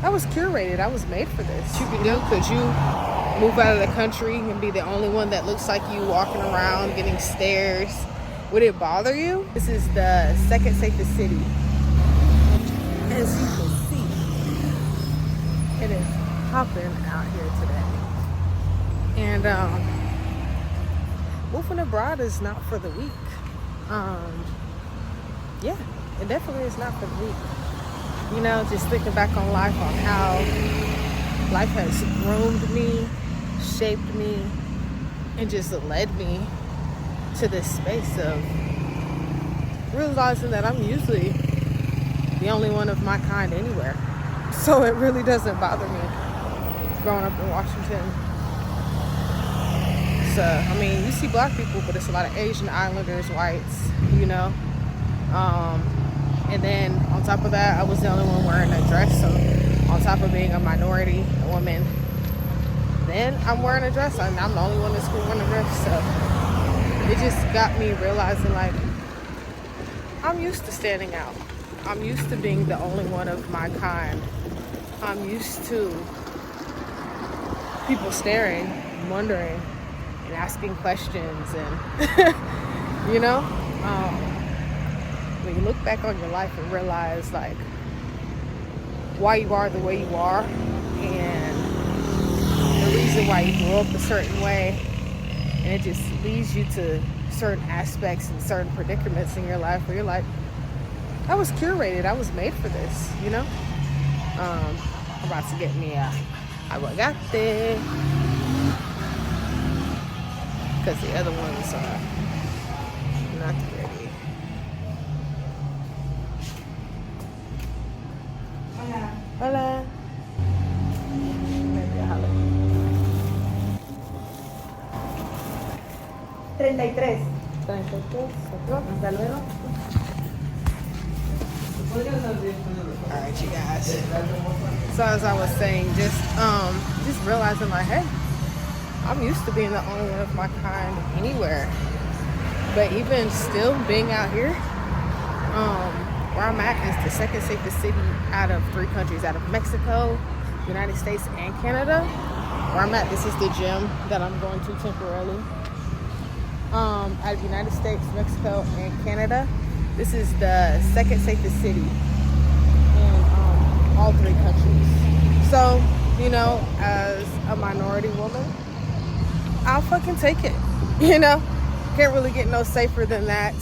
I was curated. I was made for this. You could do? Could you move out of the country and be the only one that looks like you walking around getting stares? Would it bother you? This is the second safest city. As you can see, it is popping out here today. And moving abroad is not for the weak. Yeah, it definitely is not for the weak. You know, just thinking back on life, on how life has groomed me, shaped me, and just led me to this space of realizing that I'm usually the only one of my kind anywhere. So it really doesn't bother me growing up in Washington. So, I mean, you see black people, but it's a lot of Asian Islanders, whites, you know. And then on top of that, I was the only one wearing a dress. So on top of being a minority, a woman, then I'm wearing a dress. I'm the only one in school wearing a dress. So it just got me realizing, like, I'm used to standing out. I'm used to being the only one of my kind. I'm used to people staring, wondering, and asking questions, and you know, when you look back on your life and realize, like, why you are the way you are, and the reason why you grew up a certain way, and it just leads you to certain aspects and certain predicaments in your life where you're like, I was curated. I was made for this, you know. I'm about to get me a aguacate because the other ones are not ready. Hola. Maybe I'll holler. 33. 33. Hasta luego. Alright, you guys. So as I was saying, just realizing, like, hey, I'm used to being the only one of my kind anywhere. But even still being out here, where I'm at is the second safest city out of 3 countries, out of Mexico, United States, and Canada. Where I'm at, this is the gym that I'm going to temporarily. Out of United States, Mexico, and Canada, this is the second safest city in all 3 countries. So, you know, as a minority woman, I'll fucking take it. You know, can't really get no safer than that.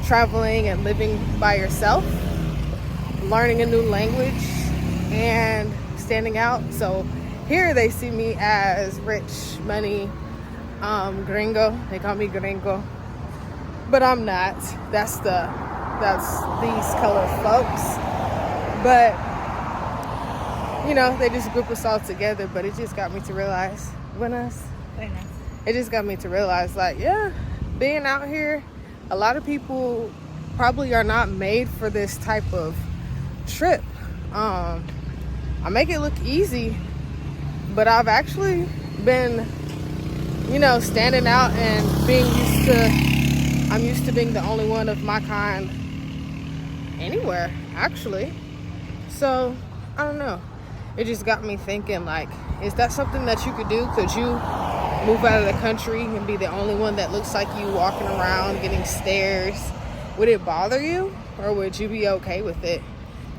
Traveling and living by yourself, learning a new language, and standing out. So here they see me as rich, money, gringo. They call me gringo, but I'm not. That's these colored folks. But you know, they just group us all together. But it just got me to realize, it just got me to realize, like, yeah, being out here, a lot of people probably are not made for this type of trip. I make it look easy, but I've actually been, you know, standing out and I'm used to being the only one of my kind anywhere, actually. So, I don't know. It just got me thinking, like, is that something that you could do? Could you move out of the country and be the only one that looks like you walking around getting stares? Would it bother you, or would you be okay with it?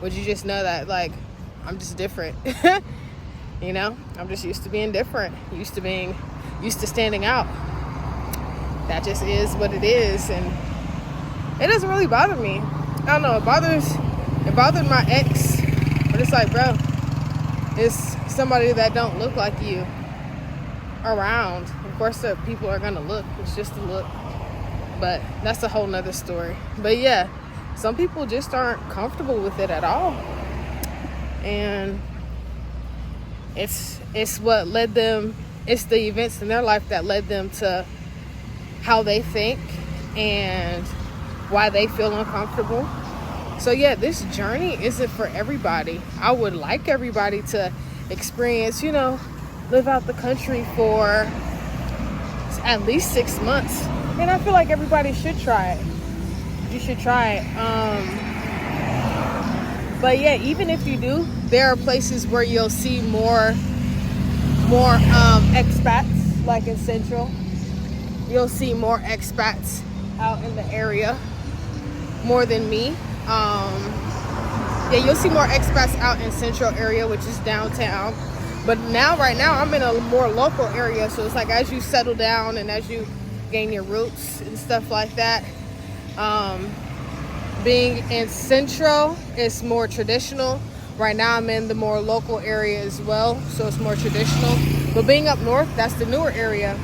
Would you just know that, like, I'm just different? You know, I'm just used to being different, used to standing out. That just is what it is, and it doesn't really bother me. I don't know, it bothered my ex, but it's like, bro, it's somebody that don't look like you around. Of course the people are gonna look, it's just a look, but that's a whole nother story. But yeah, some people just aren't comfortable with it at all, and it's what led them, it's the events in their life that led them to how they think and why they feel uncomfortable. So yeah, this journey isn't for everybody. I would like everybody to experience, you know, live out the country for at least 6 months. And I feel like everybody should try it. You should try it. But yeah, even if you do, there are places where you'll see more expats, like in Central. You'll see more expats out in the area more than me. Yeah, you'll see more expats out in Central area, which is downtown. But right now, I'm in a more local area. So it's like as you settle down and as you gain your roots and stuff like that, being in Central is more traditional. Right now, I'm in the more local area as well, so it's more traditional. But being up north, that's the newer area.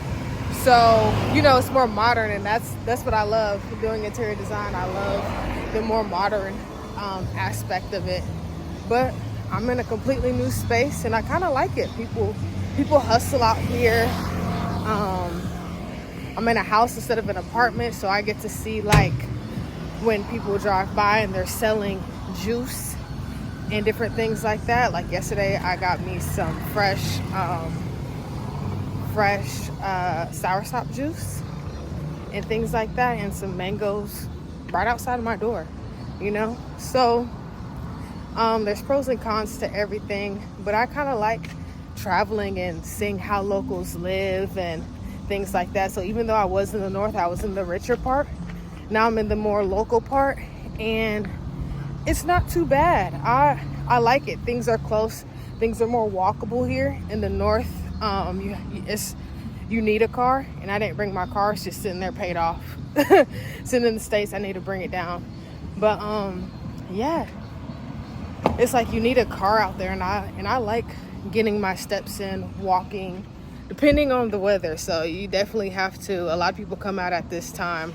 So, you know, it's more modern, and that's what I love doing interior design. I love the more modern aspect of it. But I'm in a completely new space, and I kind of like it. People hustle out here. I'm in a house instead of an apartment, so I get to see like when people drive by and they're selling juice and different things like that. Like yesterday, I got me some fresh soursop juice and things like that, and some mangoes right outside of my door, you know. So there's pros and cons to everything, but I kind of like traveling and seeing how locals live and things like that. So even though I was in the north, I was in the richer part. Now I'm in the more local part, and it's not too bad. I like it. Things are close. Things are more walkable here in the north. You need a car, and I didn't bring my car. It's just sitting there paid off. Sitting in the States, I need to bring it down. But yeah, it's like you need a car out there, and I like getting my steps in, walking, depending on the weather. So you definitely have to. A lot of people come out at this time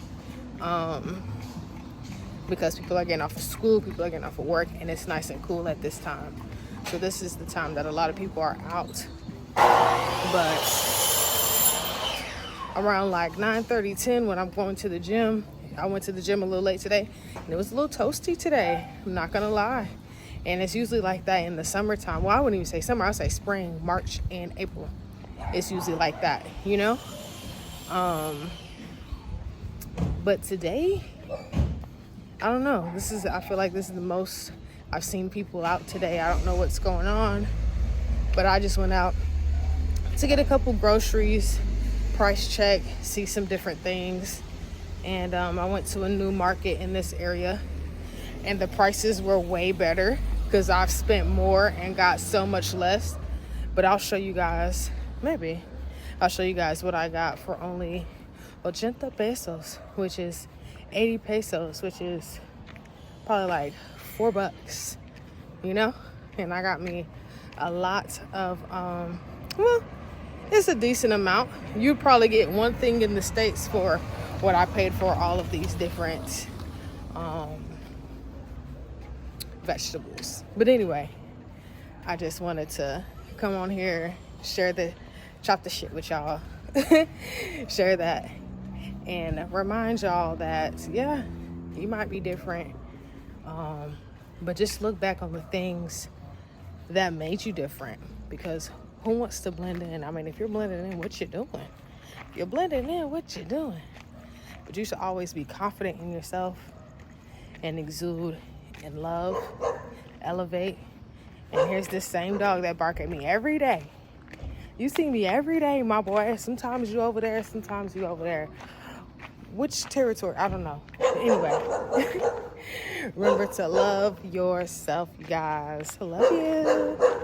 because people are getting off of school, people are getting off of work, and it's nice and cool at this time. So this is the time that a lot of people are out. But around like 9:30, 10, when I'm going to the gym, I went to the gym a little late today, and it was a little toasty today, I'm not gonna lie. And it's usually like that in the summertime. Well, I wouldn't even say summer, I'd say spring, March, and April. It's usually like that, you know? But today, I don't know. I feel like this is the most I've seen people out today. I don't know what's going on, but I just went out to get a couple groceries, price check, see some different things. And I went to a new market in this area, and the prices were way better because I've spent more and got so much less. But I'll show you guys, I'll show you guys what I got for only 80 pesos, which is 80 pesos, which is probably like $4, you know? And I got me a lot of, well, it's a decent amount. You'd probably get one thing in the States for what I paid for all of these different vegetables. But anyway, I just wanted to come on here, chop the shit with y'all, share that, and remind y'all that, yeah, you might be different, but just look back on the things that made you different, because who wants to blend in? I mean, if you're blending in, what you doing? If you're blending in, what you doing? But you should always be confident in yourself and exude and love, elevate. And here's this same dog that bark at me every day. You see me every day, my boy. Sometimes you over there, sometimes you over there. Which territory? I don't know. Anyway, remember to love yourself, you guys. I love you.